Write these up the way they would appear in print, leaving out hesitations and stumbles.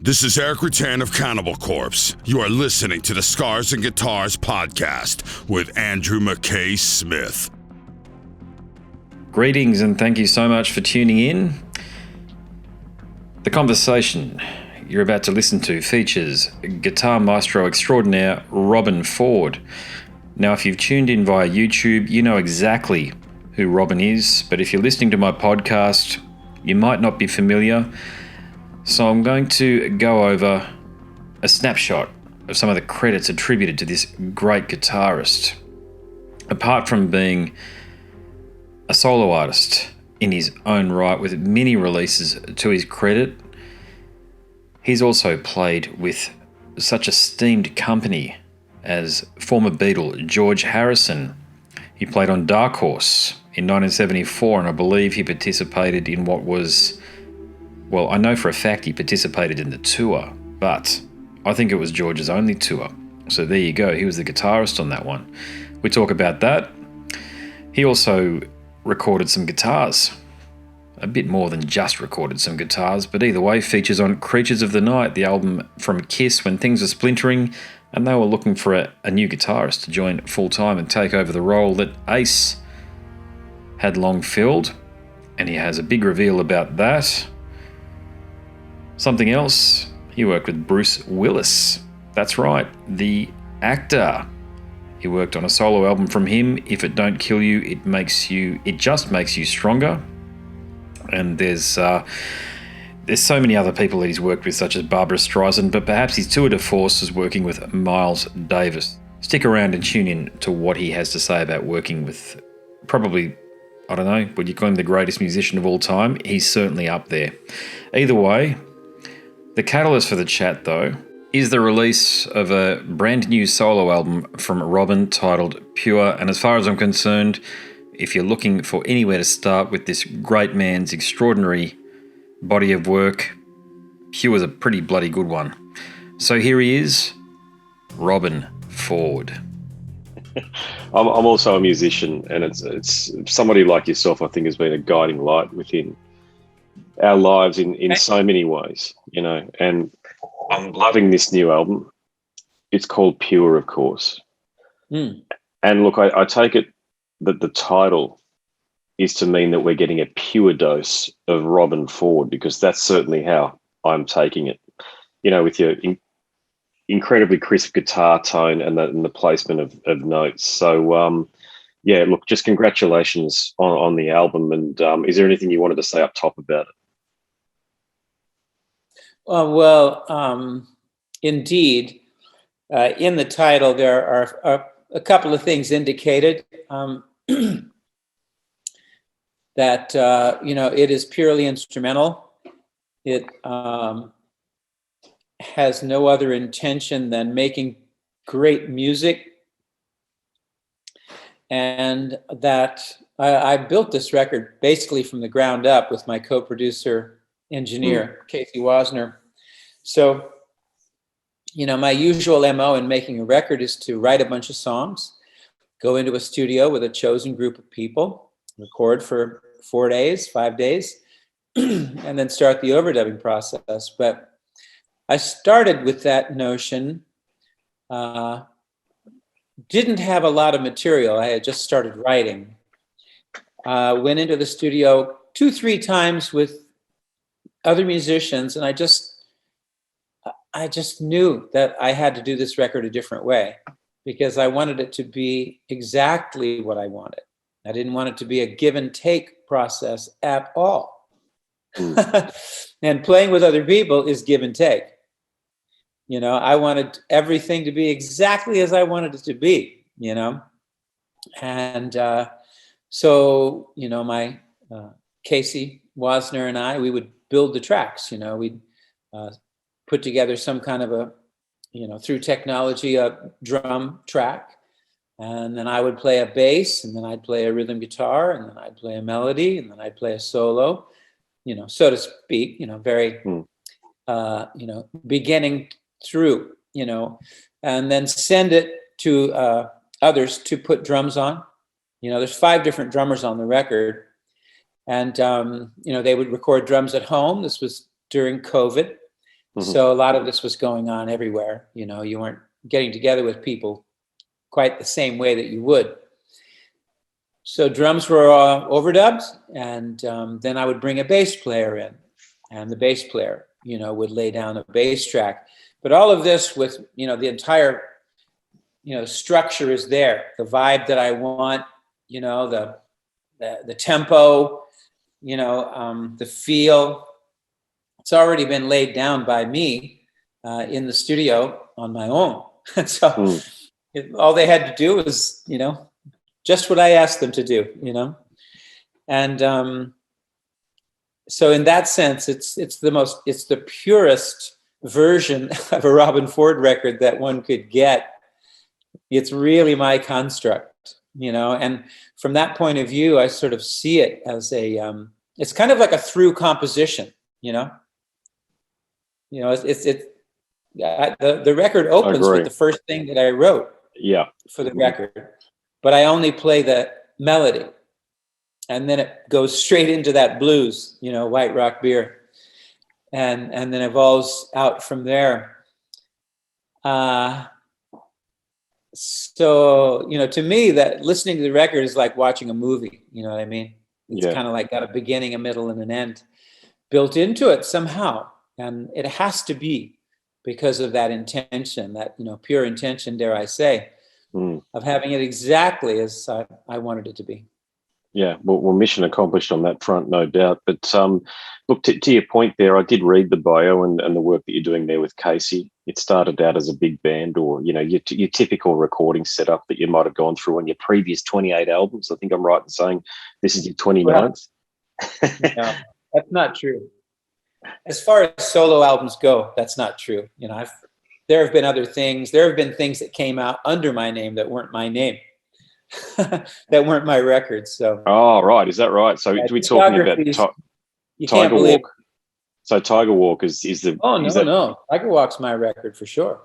This is Eric Rutan of Cannibal Corpse. You are listening to the Scars and Guitars podcast with Andrew McKay Smith. Greetings and thank you so much for tuning in. The conversation you're about to listen to features guitar maestro extraordinaire Robben Ford. Now, if you've tuned in via YouTube, you know exactly who Robben is, but if you're listening to my podcast, you might not be familiar. So I'm going to go over a snapshot of some of the credits attributed to this great guitarist. Apart from being a solo artist in his own right with many releases to his credit, he's also played with such esteemed company as former Beatle George Harrison. He played on Dark Horse in 1974, and I believe he participated in what was, well, I know for a fact he participated in the tour, but I think it was George's only tour. So there you go, he was the guitarist on that one. We talk about that. He also recorded some guitars. A bit more than just recorded some guitars, but either way, features on Creatures of the Night, the album from Kiss when things were splintering, and they were looking for a new guitarist to join full-time and take over the role that Ace had long filled, and he has a big reveal about that. Something else, he worked with Bruce Willis. That's right, the actor. He worked on a solo album from him, If It Don't Kill You, It Just Makes You Stronger. And there's so many other people that he's worked with, such as Barbara Streisand, but perhaps his tour de force is working with Miles Davis. Stick around and tune in to what he has to say about working with probably, I don't know, would you call him the greatest musician of all time? He's certainly up there. Either way, the catalyst for the chat, though, is the release of a brand new solo album from Robben titled Pure. And as far as I'm concerned, if you're looking for anywhere to start with this great man's extraordinary body of work, Pure is a pretty bloody good one. So here he is, Robben Ford. I'm also a musician, and it's somebody like yourself, I think, has been a guiding light within our lives in so many ways, you know, and I'm loving this new album. It's called Pure, of course. And look, I take it that the title is to mean that we're getting a pure dose of Robben Ford, because that's certainly how I'm taking it, you know, with your incredibly crisp guitar tone and the placement of notes. So, yeah, look, just congratulations on the album. And is there anything you wanted to say up top about it? Indeed, in the title, there are a couple of things indicated. That, it is purely instrumental. It has no other intention than making great music. And that I built this record basically from the ground up with my co-producer engineer, Casey Wasner. So, my usual MO in making a record is to write a bunch of songs, go into a studio with a chosen group of people, record for 4 days, 5 days, and then start the overdubbing process. But I started with that notion, didn't have a lot of material. I had just started writing. Went into the studio 2-3 times with other musicians, and I just knew that I had to do this record a different way, because I wanted it to be exactly what I wanted. I didn't want it to be a give and take process at all. And playing with other people is give and take. I wanted everything to be exactly as I wanted it to be, And so, my Casey Wasner and I, we would build the tracks, we'd put together some kind of a, through technology, a drum track. And then I would play a bass, and then I'd play a rhythm guitar, and then I'd play a melody, and then I'd play a solo, so to speak, very, beginning through, and then send it to others to put drums on. There's 5 different drummers on the record, and, they would record drums at home. This was during COVID. So a lot of this was going on everywhere. You know, you weren't getting together with people quite the same way that you would. So drums were overdubbed, and then I would bring a bass player in, and the bass player, you know, would lay down a bass track. But all of this with, you know, the entire, you know, structure is there. The vibe that I want, you know, the tempo, you know, the feel. It's already been laid down by me in the studio on my own. So all they had to do was, you know, just what I asked them to do, you know. And so in that sense, it's the purest version of a Robben Ford record that one could get. It's really my construct, you know. And from that point of view, I sort of see it as it's kind of like a through composition, you know. You know, the record opens with the first thing that I wrote. Yeah. For the record, but I only play the melody, and then it goes straight into that blues, you know, White Rock Beer, and then evolves out from there. So, you know, to me, that listening to the record is like watching a movie. You know what I mean? It's kind of like got a beginning, a middle, and an end built into it somehow, and it has to be because of that intention, that, you know, pure intention, dare I say, of having it exactly as I wanted it to be. Yeah, well, mission accomplished on that front, no doubt. But look, to your point there, I did read the bio and the work that you're doing there with Casey. It started out as a big band, or, you know, your typical recording setup that you might have gone through on your previous 28 albums. I think I'm right in saying this is your 29th. No, that's not true. As far as solo albums go, that's not true. You know, there have been other things. There have been things that came out under my name that weren't my name, that weren't my records. So. Oh, right. Is that right? So we're talking about Tiger Walk. So Tiger Walk is the. Oh no, Tiger Walk's my record for sure.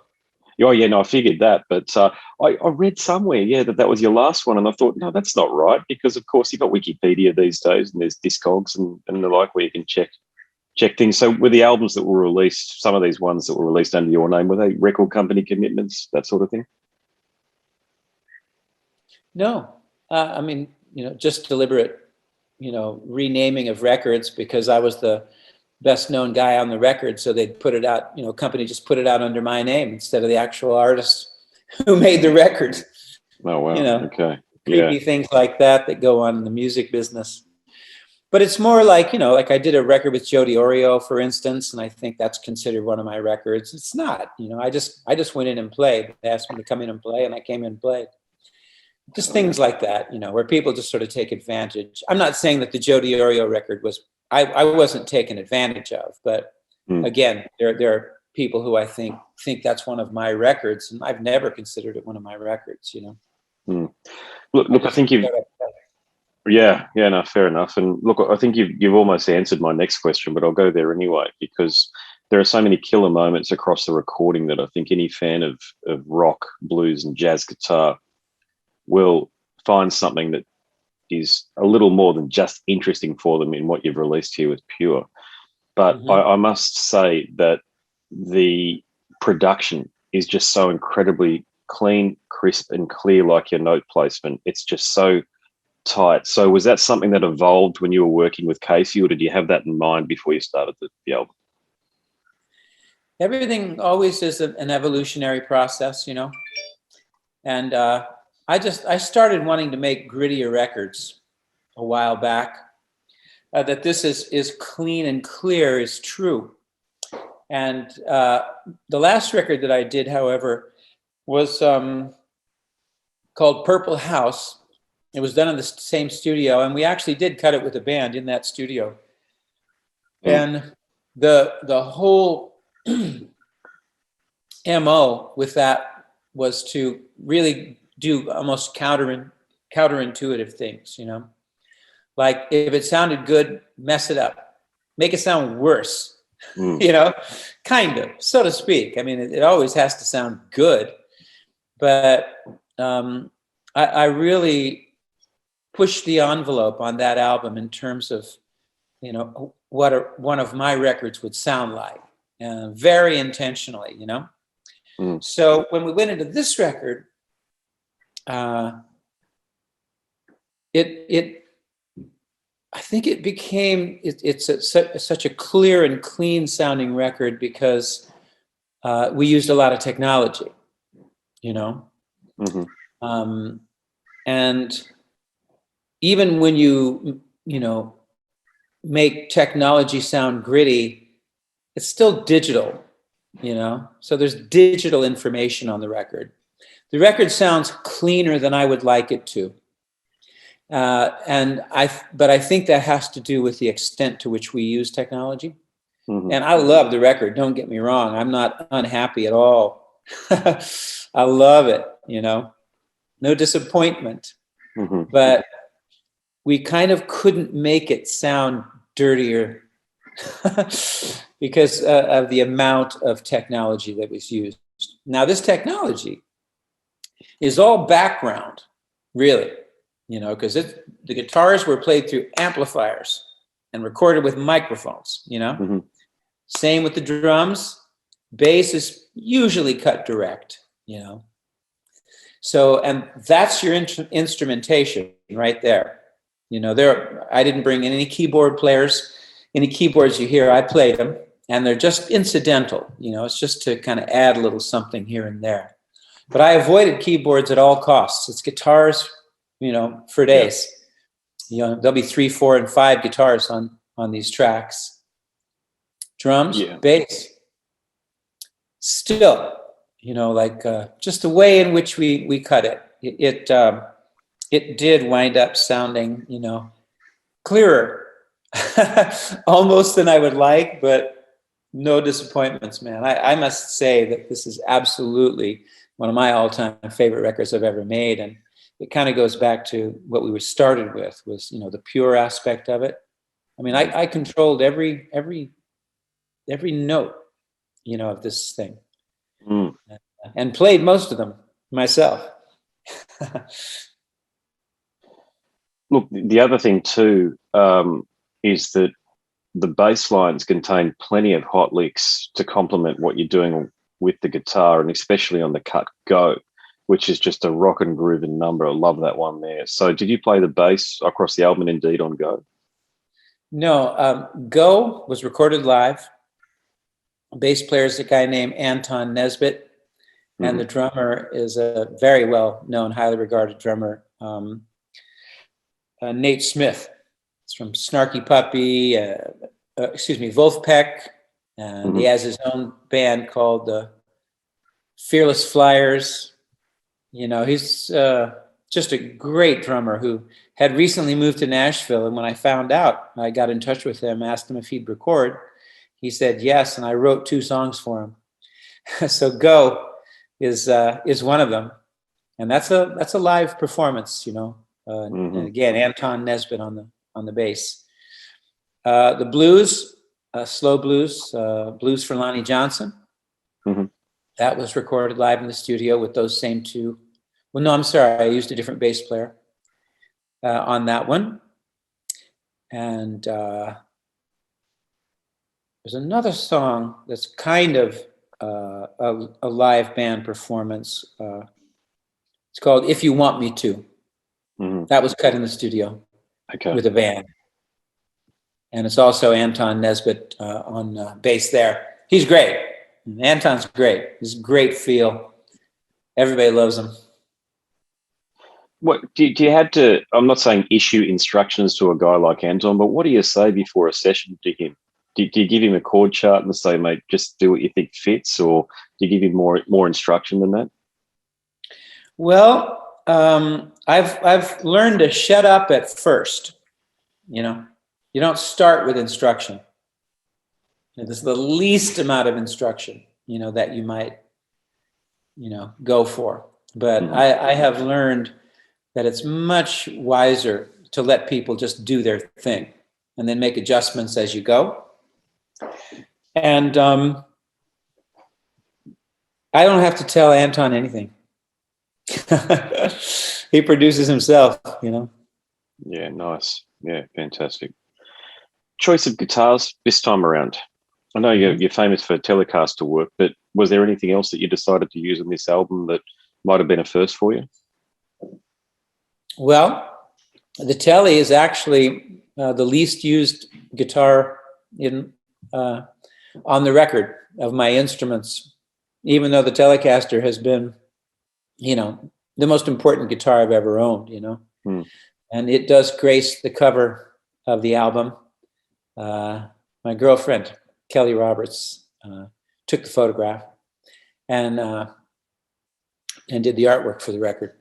Oh yeah, no, I figured that, but I read somewhere, that was your last one, and I thought, no, that's not right, because of course you've got Wikipedia these days, and there's Discogs and the like where you can check things. So were the albums that were released, some of these ones that were released under your name, were they record company commitments, that sort of thing? No, I mean, you know, just deliberate, you know, renaming of records, because I was the best known guy on the record. So they'd put it out, you know, company just put it out under my name instead of the actual artist who made the record. Oh, wow. You know, okay. Creepy things like that go on in the music business. But it's more like, you know, like I did a record with Jody Oreo, for instance, and I think that's considered one of my records. It's not, you know, I just went in and played. They asked me to come in and play, and I came in and played. Just things like that, you know, where people just sort of take advantage. I'm not saying that the Jody Oreo record was, I wasn't taken advantage of, but again, there are people who I think that's one of my records, and I've never considered it one of my records, you know. Look, I think you've. Yeah, no, fair enough. And look, I think you've almost answered my next question, but I'll go there anyway, because there are so many killer moments across the recording that I think any fan of rock, blues, and jazz guitar will find something that is a little more than just interesting for them in what you've released here with Pure. But I must say that the production is just so incredibly clean, crisp, and clear, like your note placement. It's just so tight. So was that something that evolved when you were working with Casey, or did you have that in mind before you started the album? Everything always is an evolutionary process, you know. And I started wanting to make grittier records a while back. That this is clean and clear is true. And the last record that I did, however, was called Purple House. It was done in the same studio, and we actually did cut it with a band in that studio. And the whole MO with that was to really do almost counterintuitive things, you know. Like if it sounded good, mess it up, make it sound worse, you know, kind of, so to speak. I mean, it always has to sound good, but I really pushed the envelope on that album in terms of, you know, what one of my records would sound like. very intentionally, you know. So when we went into this record, I think it became such a clear and clean sounding record because we used a lot of technology, you know. And even when you know, make technology sound gritty, it's still digital, you know. So there's digital information on the record. The record sounds cleaner than I would like it to. But I think that has to do with the extent to which we use technology. And I love the record, don't get me wrong. I'm not unhappy at all. I love it, you know, no disappointment. But we kind of couldn't make it sound dirtier because of the amount of technology that was used. Now, this technology is all background, really. You know, because the guitars were played through amplifiers and recorded with microphones, you know. Same with the drums. Bass is usually cut direct, you know. So, and that's your instrumentation right there. You know, I didn't bring in any keyboard players. Any keyboards you hear, I played them, and they're just incidental. You know, it's just to kind of add a little something here and there. But I avoided keyboards at all costs. It's guitars, you know, for days. You know, there'll be 3, 4, and 5 guitars on these tracks. Drums, bass. Still, you know, like just the way in which we cut it. It did wind up sounding, you know, clearer, almost than I would like, but no disappointments, man. I must say that this is absolutely one of my all-time favorite records I've ever made, and it kind of goes back to what we were started with, was, you know, the pure aspect of it. I mean, I controlled every note, you know, of this thing, and played most of them myself. Look, the other thing too is that the bass lines contain plenty of hot licks to complement what you're doing with the guitar, and especially on the cut Go, which is just a rock and grooving number. I love that one there. So did you play the bass across the album, indeed, on Go? No, Go was recorded live. Bass player is a guy named Anton Nesbitt, and the drummer is a very well-known, highly regarded drummer, Nate Smith. It's from Snarky Puppy, Wolfpack, and he has his own band called the Fearless Flyers. You know, he's just a great drummer who had recently moved to Nashville. And when I found out, I got in touch with him, asked him if he'd record. He said yes, and I wrote 2 songs for him. So Go is one of them, and that's a live performance. You know, and again, Anton Nesbitt on the bass. The blues, slow blues, Blues for Lonnie Johnson. That was recorded live in the studio with those same 2. Well, no, I'm sorry. I used a different bass player on that one. And there's another song that's kind of a live band performance. It's called If You Want Me To. That was cut in the studio with a band. And it's also Anton Nesbitt on bass there. He's great. Anton's great. He's a great feel. Everybody loves him. What do you have to? I'm not saying issue instructions to a guy like Anton, but what do you say before a session to him? Do you give him a chord chart and say, mate, just do what you think fits, or do you give him more instruction than that? Well, I've learned to shut up at first. You know, you don't start with instruction. This is the least amount of instruction, you know, that you might, you know, go for. But I have learned that it's much wiser to let people just do their thing and then make adjustments as you go. And I don't have to tell Anton anything. He produces himself, you know. Yeah, nice. Yeah, fantastic. Choice of guitars this time around. I know you're famous for Telecaster work, but was there anything else that you decided to use on this album that might have been a first for you? Well, the Tele is actually the least used guitar on the record of my instruments, even though the Telecaster has been, the most important guitar I've ever owned, And it does grace the cover of the album. My girlfriend, Kelly Roberts, took the photograph and did the artwork for the record.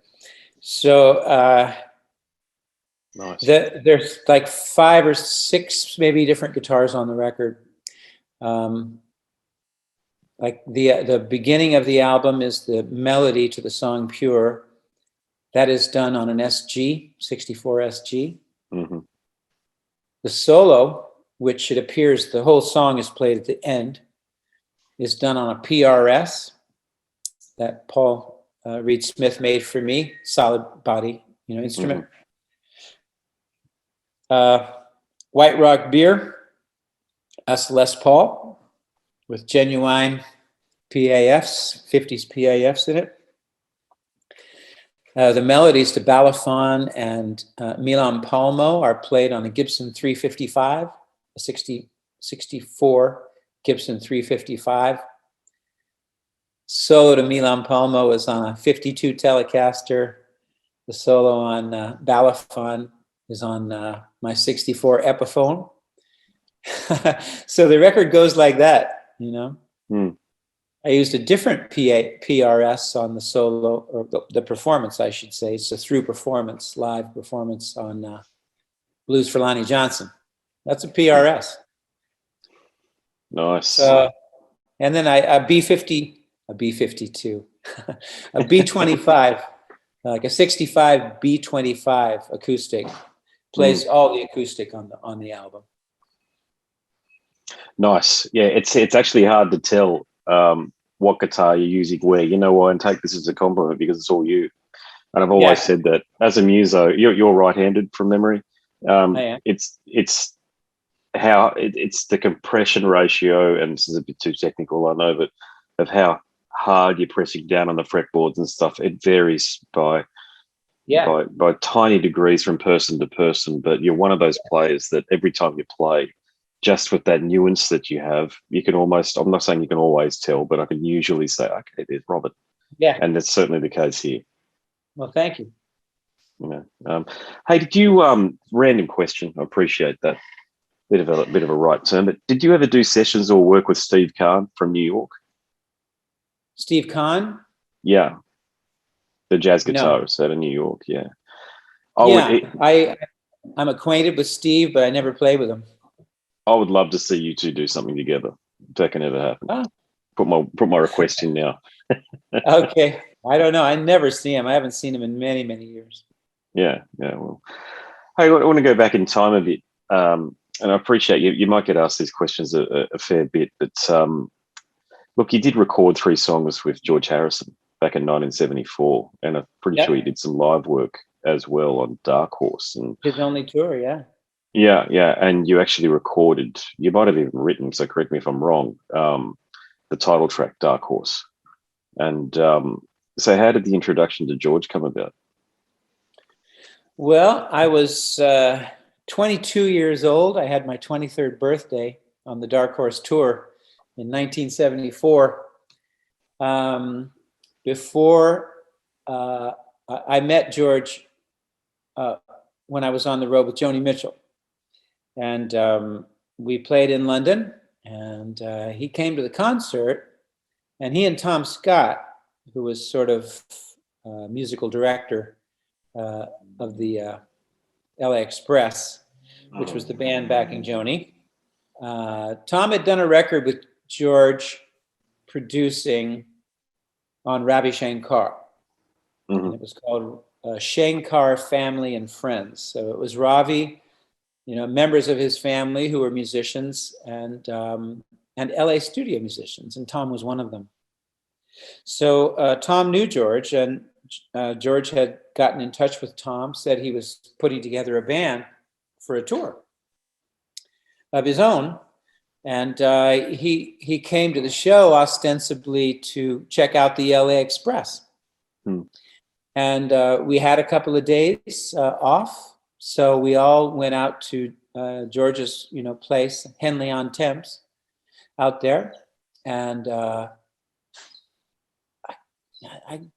So nice. There's like 5 or 6 maybe different guitars on the record. Like the beginning of the album is the melody to the song Pure. That is done on an SG, 64 SG. Mm-hmm. The solo, which it appears the whole song is played at the end, is done on a PRS that Paul Reed Smith made for me, solid body, instrument. Mm-hmm. White Rock Beer, us Les Paul, with genuine PAFs, 50s PAFs in it. The melodies to Balafon and Milan Palmo are played on a Gibson 355, a 64 Gibson 355. Solo to Milan Palmo is on a 52 Telecaster. The solo on Balafon is on my 64 Epiphone. So the record goes like that, I used a different PRS on the solo, or the performance, I should say. It's a through performance, live performance on Blues for Lonnie Johnson. That's a PRS. Nice. And then a B52, a B25, like a 65 B25 acoustic, plays all the acoustic on the album. Nice. Yeah, it's actually hard to tell what guitar you're using where. You know why? And take this as a compliment because it's all you. And I've always said that as a muso, you're right-handed from memory. It's the compression ratio, and this is a bit too technical, I know, but of how hard you're pressing down on the fretboards and stuff. It varies by tiny degrees from person to person. But you're one of those players that every time you play, just with that nuance that you have, you can almost, I'm not saying you can always tell, but I can usually say, okay, there's Robben. Yeah. And that's certainly the case here. Well, thank you. Hey, did you, random question, I appreciate that. Bit of a right turn, but did you ever do sessions or work with Steve Kahn from New York? Steve Kahn? Yeah. The jazz guitarist out of New York, yeah. I'm acquainted with Steve, but I never played with him. I would love to see you two do something together. If that can ever happen. Oh. Put my request in now. Okay. I don't know. I never see him. I haven't seen him in many, many years. Yeah. Well, hey, I want to go back in time a bit. And I appreciate you might get asked these questions a fair bit, but look, you did record 3 songs with George Harrison back in 1974, and I'm pretty sure you did some live work as well on Dark Horse. And his only tour, yeah. Yeah, and you actually recorded, you might have even written, so correct me if I'm wrong, the title track, Dark Horse. And so how did the introduction to George come about? Well, I was 22 years old. I had my 23rd birthday on the Dark Horse tour in 1974. Before I met George when I was on the road with Joni Mitchell. And we played in London, and he came to the concert, and he and Tom Scott, who was sort of musical director of the LA Express, which was the band backing Joni. Tom had done a record with George producing on Ravi Shankar. Mm-hmm. And it was called Shankar Family and Friends. So it was Ravi, members of his family who were musicians and LA studio musicians, and Tom was one of them. So Tom knew George, and George had gotten in touch with Tom, said he was putting together a band for a tour of his own, And he came to the show ostensibly to check out the LA Express. And we had a couple of days off, so we all went out to George's, place, Henley on Thames, out there, and I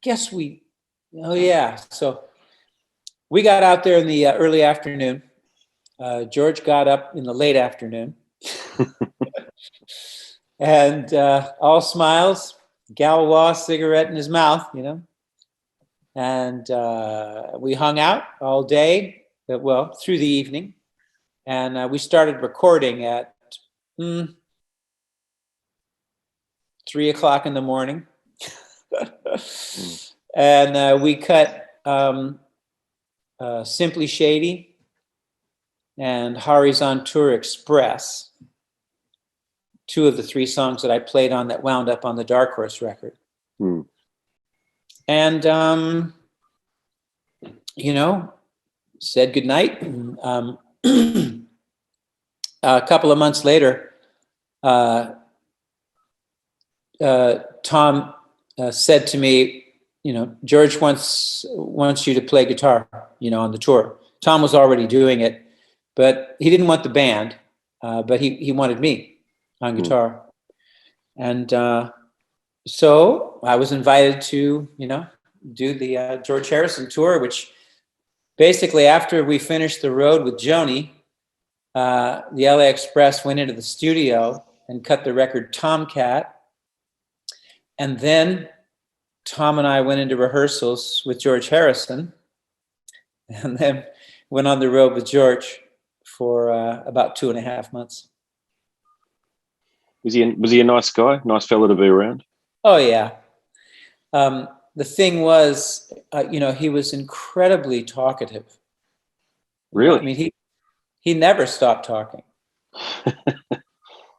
guess so we got out there in the early afternoon. George got up in the late afternoon, and all smiles, Galois cigarette in his mouth, and we hung out all day, through the evening, and we started recording at 3:00 in the morning. And we cut Simply Shady and Horizontour Express, 2 of the 3 songs that I played on that wound up on the Dark Horse record. And said goodnight. A couple of months later, Tom said to me, George wants you to play guitar, on the tour. Tom was already doing it, but he didn't want the band, but he wanted me on guitar. And so I was invited to, do the George Harrison tour, which basically after we finished the road with Joni, the LA Express went into the studio and cut the record Tomcat. And then Tom and I went into rehearsals with George Harrison, and then went on the road with George for about 2.5 months. Was he a nice guy? Nice fella to be around? Oh yeah. The thing was, he was incredibly talkative. Really? I mean, he never stopped talking,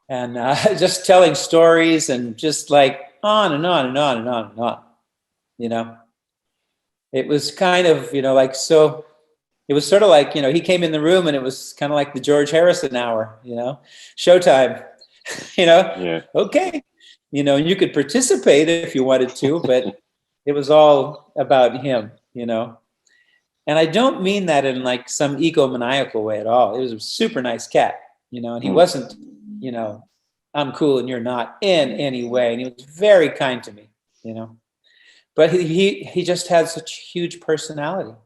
and just telling stories and just like on and on and on and on and on. It was kind of, so it was sort of like, he came in the room and it was kind of like the George Harrison hour, showtime, Yeah. Okay. You could participate if you wanted to, but it was all about him, And I don't mean that in like some egomaniacal way at all. It was a super nice cat, and he wasn't, I'm cool and you're not in any way. And he was very kind to me, But he just had such huge personality,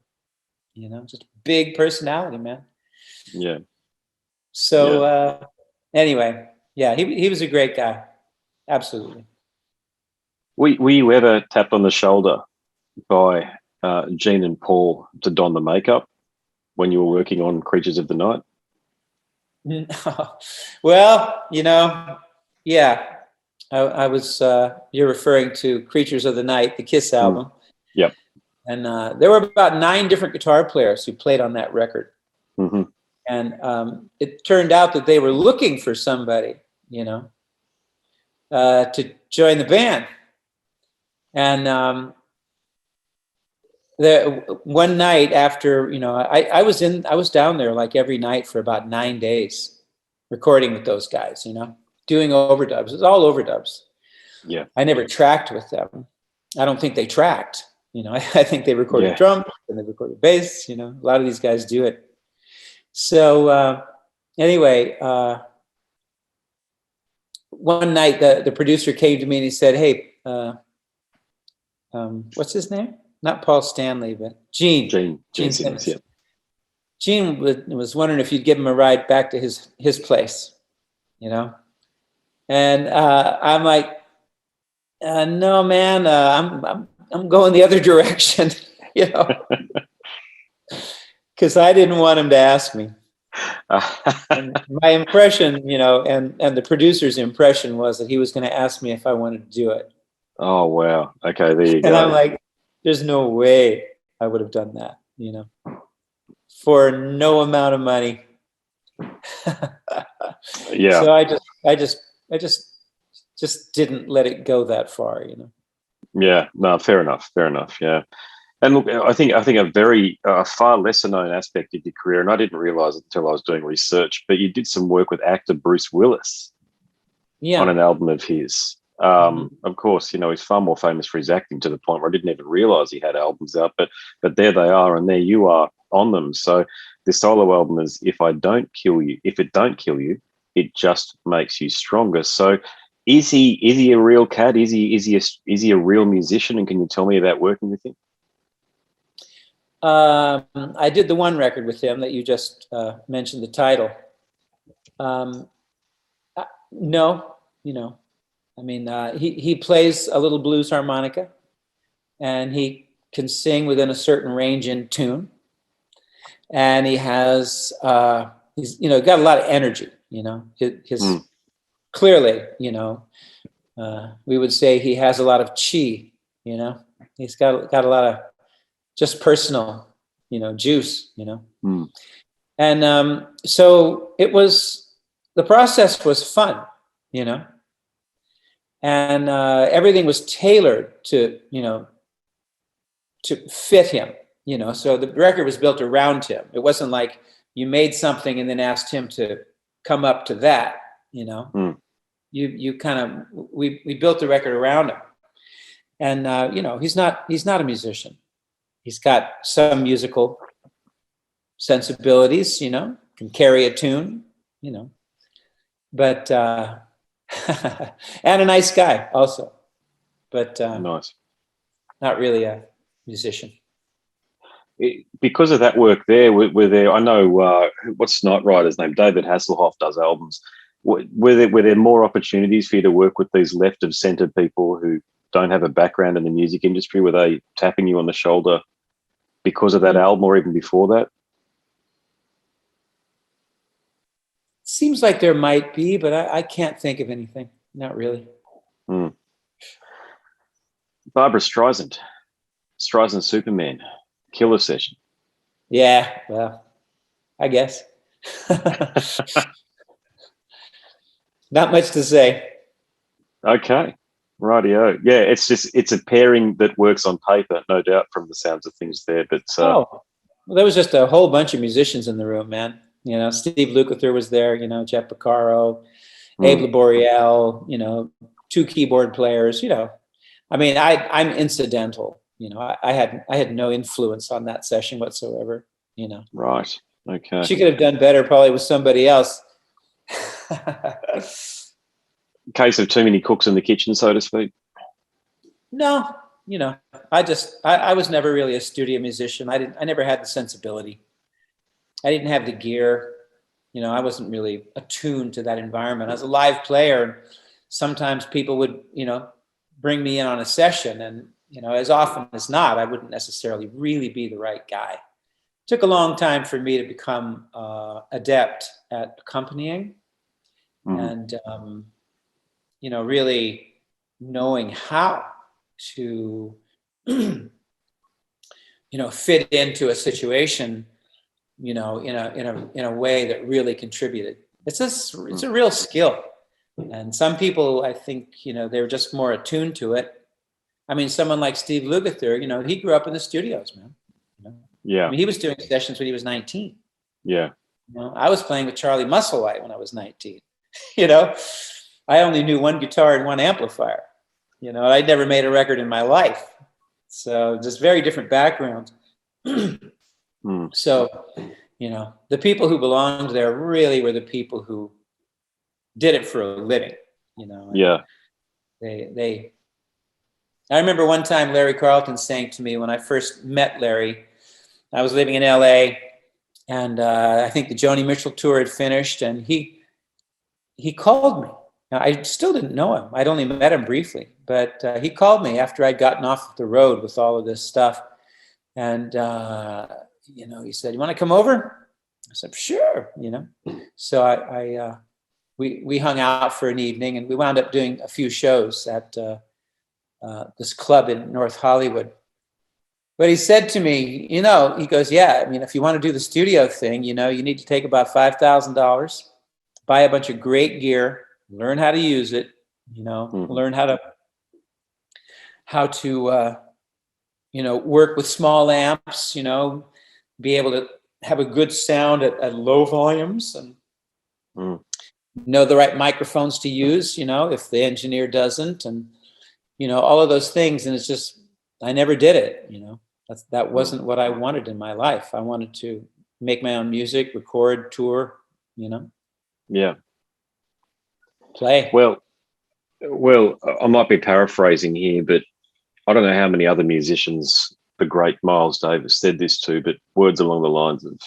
just big personality, man. Yeah. So anyway, yeah, he was a great guy. Absolutely. Were you ever tapped on the shoulder by Gene and Paul to don the makeup when you were working on Creatures of the Night? Well, yeah. I was, you're referring to Creatures of the Night, the Kiss album. Yep. And there were about 9 different guitar players who played on that record. Mm-hmm. And it turned out that they were looking for somebody, to join the band. And one night after, I was down there like every night for about 9 days recording with those guys, doing overdubs. It was all overdubs. Yeah. I never tracked with them. I don't think they tracked. I think they recorded drums and they recorded bass. A lot of these guys do it. So anyway, one night the producer came to me and he said, "Hey, what's his name? Not Paul Stanley, but Gene. Gene Simmons. Yeah. Gene was wondering if you'd give him a ride back to his place, And I'm like, no, man, I'm going the other direction, because I didn't want him to ask me. And my impression, and the producer's impression was that he was going to ask me if I wanted to do it. Oh, wow. Okay, there you go. And I'm like, there's no way I would have done that, for no amount of money. Yeah. So I just didn't let it go that far, Yeah. No, fair enough. Yeah. And look, I think a very far lesser known aspect of your career, and I didn't realize it until I was doing research, but you did some work with actor Bruce Willis. on an album of his. Of course, he's far more famous for his acting, to the point where I didn't even realize he had albums out, but there they are, and there you are on them. So the solo album is If It Don't Kill You, it just makes you stronger. So is he a real cat? Is he a real musician? And can you tell me about working with him? I did the one record with him that you just mentioned the title. No, he plays a little blues harmonica, and he can sing within a certain range in tune, and he has he's got a lot of energy. His clearly, we would say he has a lot of chi. He's got a lot of just personal, juice. And so the process was fun, and everything was tailored to fit him, so the record was built around him. It wasn't like you made something and then asked him to come up to that, you kind of, we built the record around him. And, he's not a musician. He's got some musical sensibilities, can carry a tune, but, and a nice guy also, but nice. Not really a musician. Because of that work there, were there, I know, what's Night Rider's name? David Hasselhoff does albums. Were there more opportunities for you to work with these left of center people who don't have a background in the music industry? Were they tapping you on the shoulder because of that album, or even before that? Seems like there might be, but I can't think of anything. Not really. Barbra Streisand Superman, Killer Session. Yeah, well, I guess. Not much to say. Okay. Rightio. Yeah, it's a pairing that works on paper, no doubt, from the sounds of things there. But well, there was just a whole bunch of musicians in the room, man. Steve Lukather was there, Jeff Porcaro, Abe Laboriel, 2 keyboard players, I mean, I'm incidental, I had no influence on that session whatsoever, Right. Okay. She could have done better probably with somebody else. Case of too many cooks in the kitchen, so to speak. No, I was never really a studio musician. I never had the sensibility. I didn't have the gear. I wasn't really attuned to that environment. I was a live player, and sometimes people would, bring me in on a session, and, as often as not, I wouldn't necessarily really be the right guy. It took a long time for me to become adept at accompanying and, really knowing how to, fit into a situation, in a way that really contributed. It's a real skill. And some people, I think, they're just more attuned to it. I mean, someone like Steve Lukather, he grew up in the studios, man. Yeah. I mean, he was doing sessions when he was 19. Yeah. I was playing with Charlie Musselwhite when I was 19. I only knew one guitar and one amplifier. I'd never made a record in my life. So just very different backgrounds. So, the people who belonged there really were the people who did it for a living, Yeah. I remember one time Larry Carlton saying to me when I first met Larry, I was living in LA, and I think the Joni Mitchell tour had finished, and he called me. Now, I still didn't know him. I'd only met him briefly, but he called me after I'd gotten off the road with all of this stuff. And, he said, "You want to come over?" I said, "Sure." So we hung out for an evening, and we wound up doing a few shows at this club in North Hollywood. But he said to me, he goes, "Yeah, I mean, if you want to do the studio thing, you need to take about $5,000, buy a bunch of great gear, learn how to use it, learn how to work with small amps, be able to have a good sound at low volumes, and know the right microphones to use, if the engineer doesn't, and, all of those things. And it's just, I never did it, that wasn't what I wanted in my life. I wanted to make my own music, record, tour, Yeah. play. Well, I might be paraphrasing here, but I don't know how many other musicians the great Miles Davis said this to, but words along the lines of,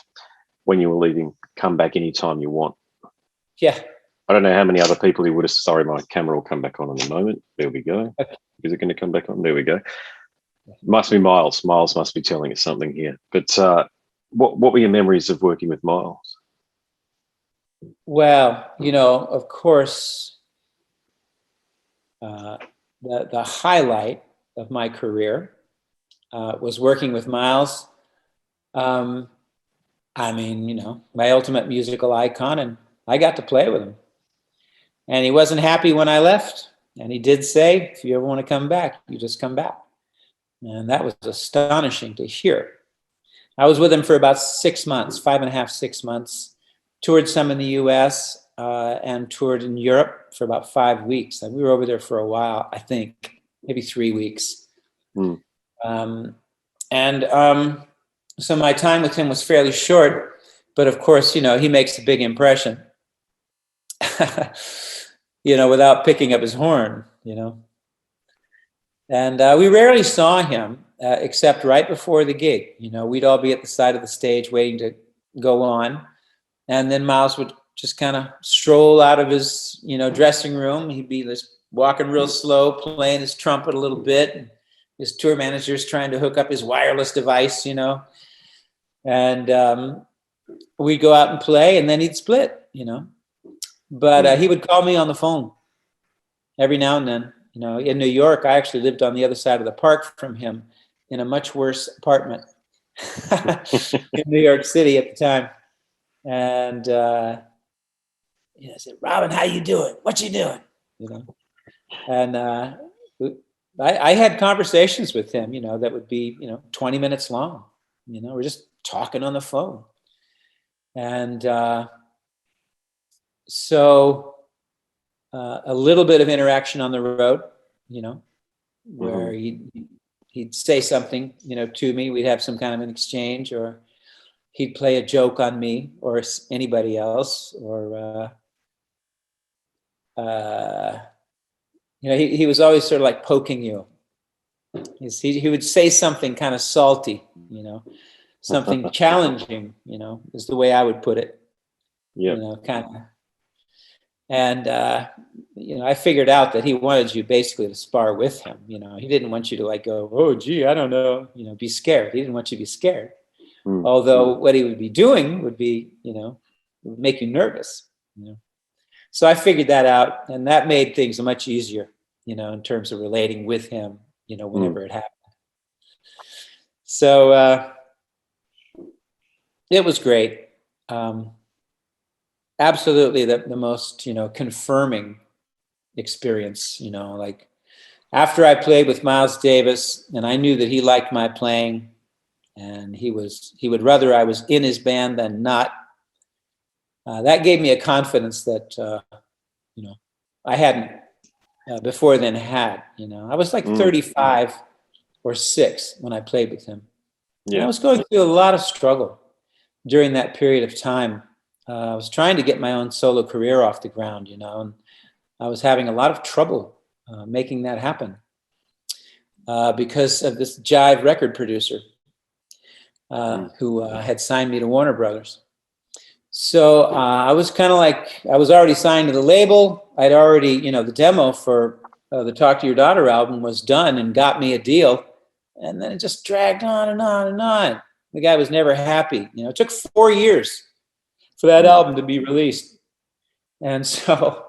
when you were leaving, come back anytime you want. Yeah. I don't know how many other people he would have. Sorry, my camera will come back on in a moment. There we go. Okay. Is it going to come back on? There we go. Must be Miles. Miles must be telling us something here. But what were your memories of working with Miles? Well, of course, the highlight of my career was working with Miles. My ultimate musical icon, and I got to play with him. And he wasn't happy when I left. And he did say, if you ever want to come back, you just come back. And that was astonishing to hear. I was with him for about 6 months, 5.5, 6 months, toured some in the US and toured in Europe for about 5 weeks. And we were over there for a while, I think, maybe 3 weeks. So my time with him was fairly short, but of course, he makes a big impression. Without picking up his horn, And we rarely saw him except right before the gig. We'd all be at the side of the stage waiting to go on. And then Miles would just kind of stroll out of his, dressing room. He'd be just walking real slow, playing his trumpet a little bit. And his tour manager's trying to hook up his wireless device, And we'd go out and play, and then he'd split, But he would call me on the phone every now and then. In New York, I actually lived on the other side of the park from him in a much worse apartment in New York City at the time. And I said, Robben, how you doing? What you doing? And I had conversations with him, that would be, 20 minutes long. We're just talking on the phone. And so a little bit of interaction on the road, where he'd say something, to me. We'd have some kind of an exchange, or he'd play a joke on me or anybody else, or he was always sort of like poking you. He would say something kind of salty, something challenging, is the way I would put it. Yeah. Kind of. And, I figured out that he wanted you basically to spar with him. He didn't want you to go, oh, gee, I don't know, be scared. He didn't want you to be scared. Although what he would be doing would be, would make you nervous. So I figured that out, and that made things much easier, in terms of relating with him, whenever it happened. So it was great. Absolutely the most, confirming experience, after I played with Miles Davis and I knew that he liked my playing and he would rather I was in his band than not. That gave me a confidence that, I hadn't before then had, I was like 35 or 6 when I played with him. Yeah. And I was going through a lot of struggle during that period of time. I was trying to get my own solo career off the ground, and I was having a lot of trouble making that happen because of this jive record producer who had signed me to Warner Brothers. So I was kind of like, I was already signed to the label. I'd already, the demo for the Talk to Your Daughter album was done and got me a deal. And then it just dragged on and on and on. The guy was never happy. It took 4 years for that album to be released. And so,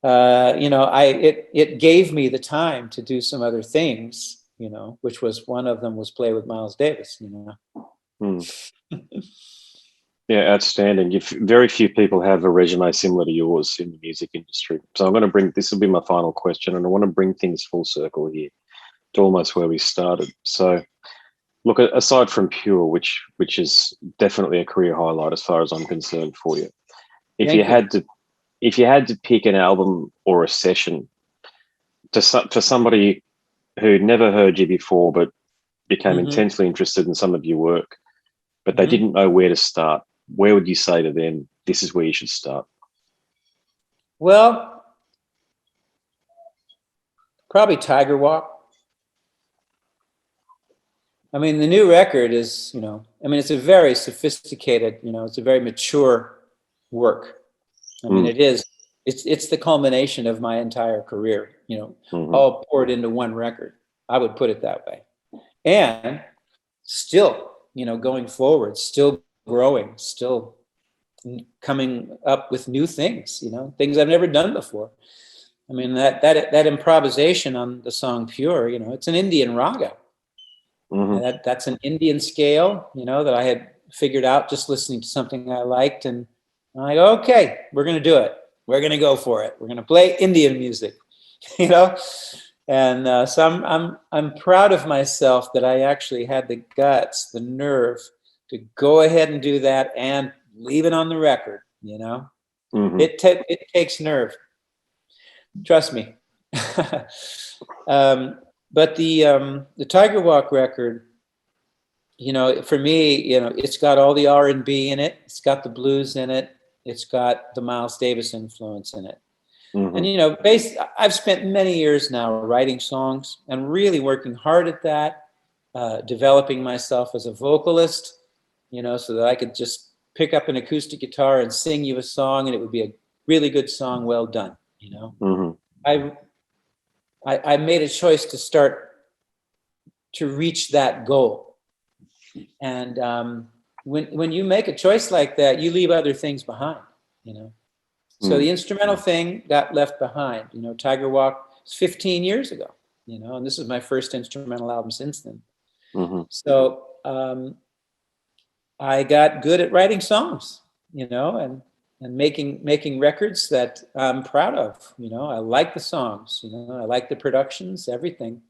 it gave me the time to do some other things, which was one of them was play with Miles Davis, Yeah, outstanding. Very few people have a resume similar to yours in the music industry. So I'm going to this will be my final question, and I want to bring things full circle here to almost where we started. So look, aside from Pure, which is definitely a career highlight as far as I'm concerned for you, if if you had to pick an album or a session for somebody who'd never heard you before but became intensely interested in some of your work, but they didn't know where to start, where would you say to them, this is where you should start? Well, probably Tiger Walk. I mean, the new record is, it's a very sophisticated, it's a very mature work. I mean, it's the culmination of my entire career, all poured into one record. I would put it that way. And still, going forward, still growing, still coming up with new things, things I've never done before. I mean, that improvisation on the song Pure, it's an Indian raga. That's an Indian scale, that I had figured out just listening to something I liked. And I'm like, okay, we're going to do it. We're going to go for it. We're going to play Indian music, And so I'm proud of myself that I actually had the guts, the nerve to go ahead and do that and leave it on the record. It takes nerve. Trust me. But the Tiger Walk record, for me, it's got all the R&B in it. It's got the blues in it. It's got the Miles Davis influence in it. And, I've spent many years now writing songs and really working hard at that, developing myself as a vocalist, so that I could just pick up an acoustic guitar and sing you a song and it would be a really good song, well done, I made a choice to start to reach that goal. And when you make a choice like that, you leave other things behind, So the instrumental thing got left behind. Tiger Walk was 15 years ago, and this is my first instrumental album since then. So I got good at writing songs, and making records that I'm proud of. I like the songs, I like the productions, everything.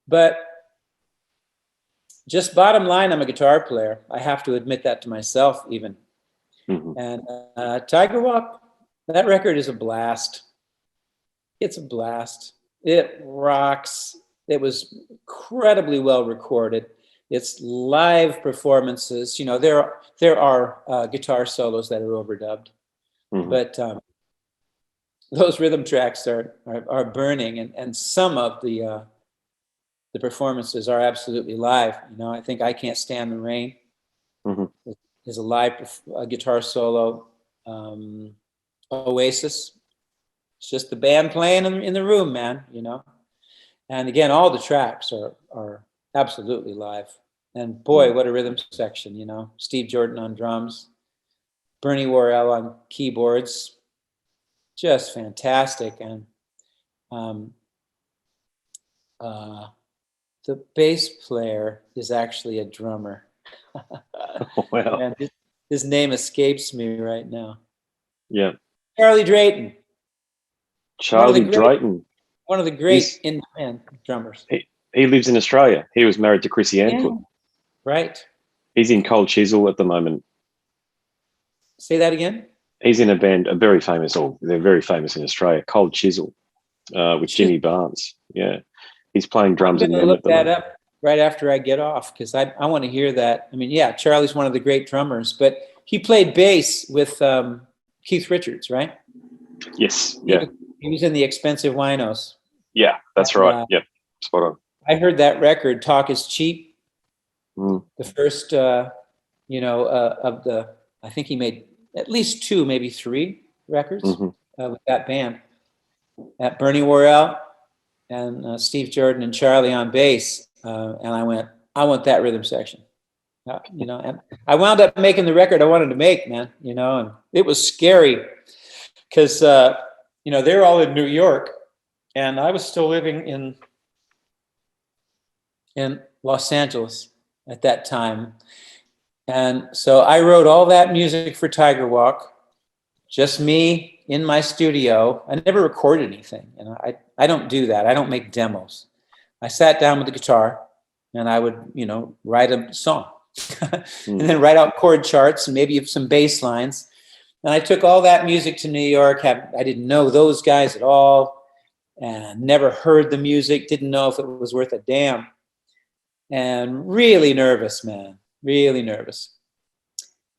But just bottom line, I'm a guitar player. I have to admit that to myself even. And Tiger Walk, that record is a blast. It's a blast. It rocks. It was incredibly well recorded. It's live performances. There are guitar solos that are overdubbed, but those rhythm tracks are burning, and some of the performances are absolutely live. I think I Can't Stand the Rain is a live guitar solo. Oasis, it's just the band playing in the room, man. And again, all the tracks are absolutely live. And boy, what a rhythm section, Steve Jordan on drums, Bernie Worrell on keyboards, just fantastic. And the bass player is actually a drummer. Wow. And his name escapes me right now. Yeah. Charlie Drayton. Drayton. One of the great in-band drummers. He lives in Australia. He was married to Chrissy Ampler. Yeah. Right. He's in Cold Chisel at the moment. Say that again? He's in a band, they're very famous in Australia, Cold Chisel, with Jimmy Barnes. Yeah. He's playing drums in them look at the that moment. up right after I get off, because I want to hear that. I mean, yeah, Charlie's one of the great drummers, but he played bass with Keith Richards, right? Yes. Yeah. He was in the Expensive Winos. Yeah, that's right. Yep. Spot on. I heard that record, Talk is Cheap. The first, of the, I think he made at least 2, maybe 3 records with that band. At Bernie Worrell and Steve Jordan and Charlie on bass. And I went, I want that rhythm section. And I wound up making the record I wanted to make, man, and it was scary because, they're all in New York and I was still living in Los Angeles at that time. And so I wrote all that music for Tiger Walk, just me in my studio. I never recorded anything. I don't do that. I don't make demos. I sat down with the guitar and I would, write a song and then write out chord charts and maybe some bass lines. And I took all that music to New York. I didn't know those guys at all, and never heard the music, didn't know if it was worth a damn. And really nervous, man, really nervous.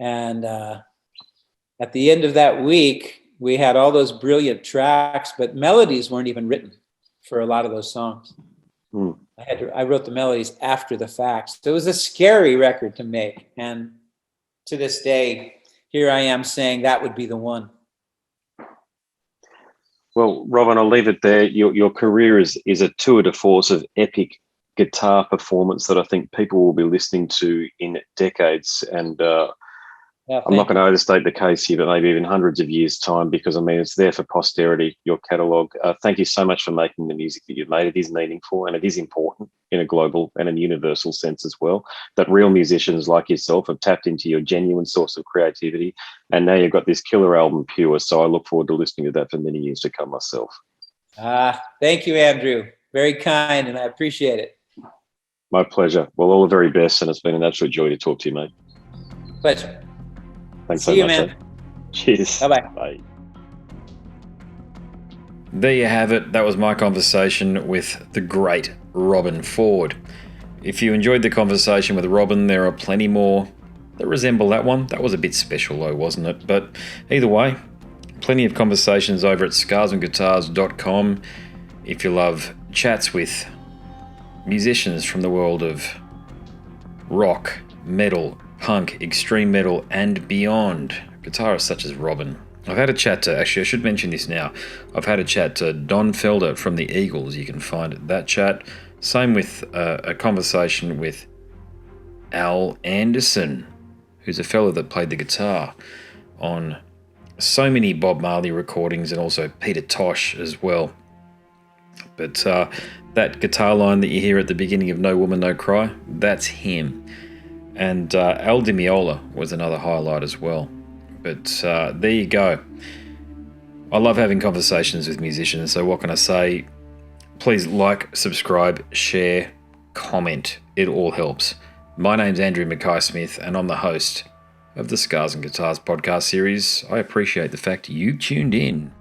And at the end of that week, we had all those brilliant tracks, but melodies weren't even written for a lot of those songs. Mm. I wrote the melodies after the fact. So it was a scary record to make. And to this day, here I am saying that would be the one. Well, Robben, I'll leave it there. Your career is a tour de force of epic guitar performance that I think people will be listening to in decades. And I'm not going to overstate the case here, but maybe even hundreds of years' time, because, I mean, it's there for posterity, your catalogue. Thank you so much for making the music that you've made. It is meaningful and it is important in a global and a universal sense as well, that real musicians like yourself have tapped into your genuine source of creativity, and now you've got this killer album, Pure. So I look forward to listening to that for many years to come myself. Thank you, Andrew. Very kind, and I appreciate it. My pleasure. Well, all the very best, and it's been an absolute joy to talk to you, mate. Pleasure. Thanks See so you, much. man. Cheers. Bye-bye. Bye. There you have it. That was my conversation with the great Robben Ford. If you enjoyed the conversation with Robben, there are plenty more that resemble that one. That was a bit special though, wasn't it? But either way, plenty of conversations over at scarsandguitars.com. If you love chats with musicians from the world of rock, metal, punk, extreme metal, and beyond, guitarists such as Robben. I've had a chat to, actually I should mention this now, I've had a chat to Don Felder from the Eagles. You can find that chat. Same with a conversation with Al Anderson, who's a fellow that played the guitar on so many Bob Marley recordings, and also Peter Tosh as well. But that guitar line that you hear at the beginning of No Woman, No Cry, that's him. And Al Di Meola was another highlight as well. But there you go. I love having conversations with musicians, so what can I say? Please like, subscribe, share, comment. It all helps. My name's Andrew Mackay-Smith, and I'm the host of the Scars and Guitars podcast series. I appreciate the fact you tuned in.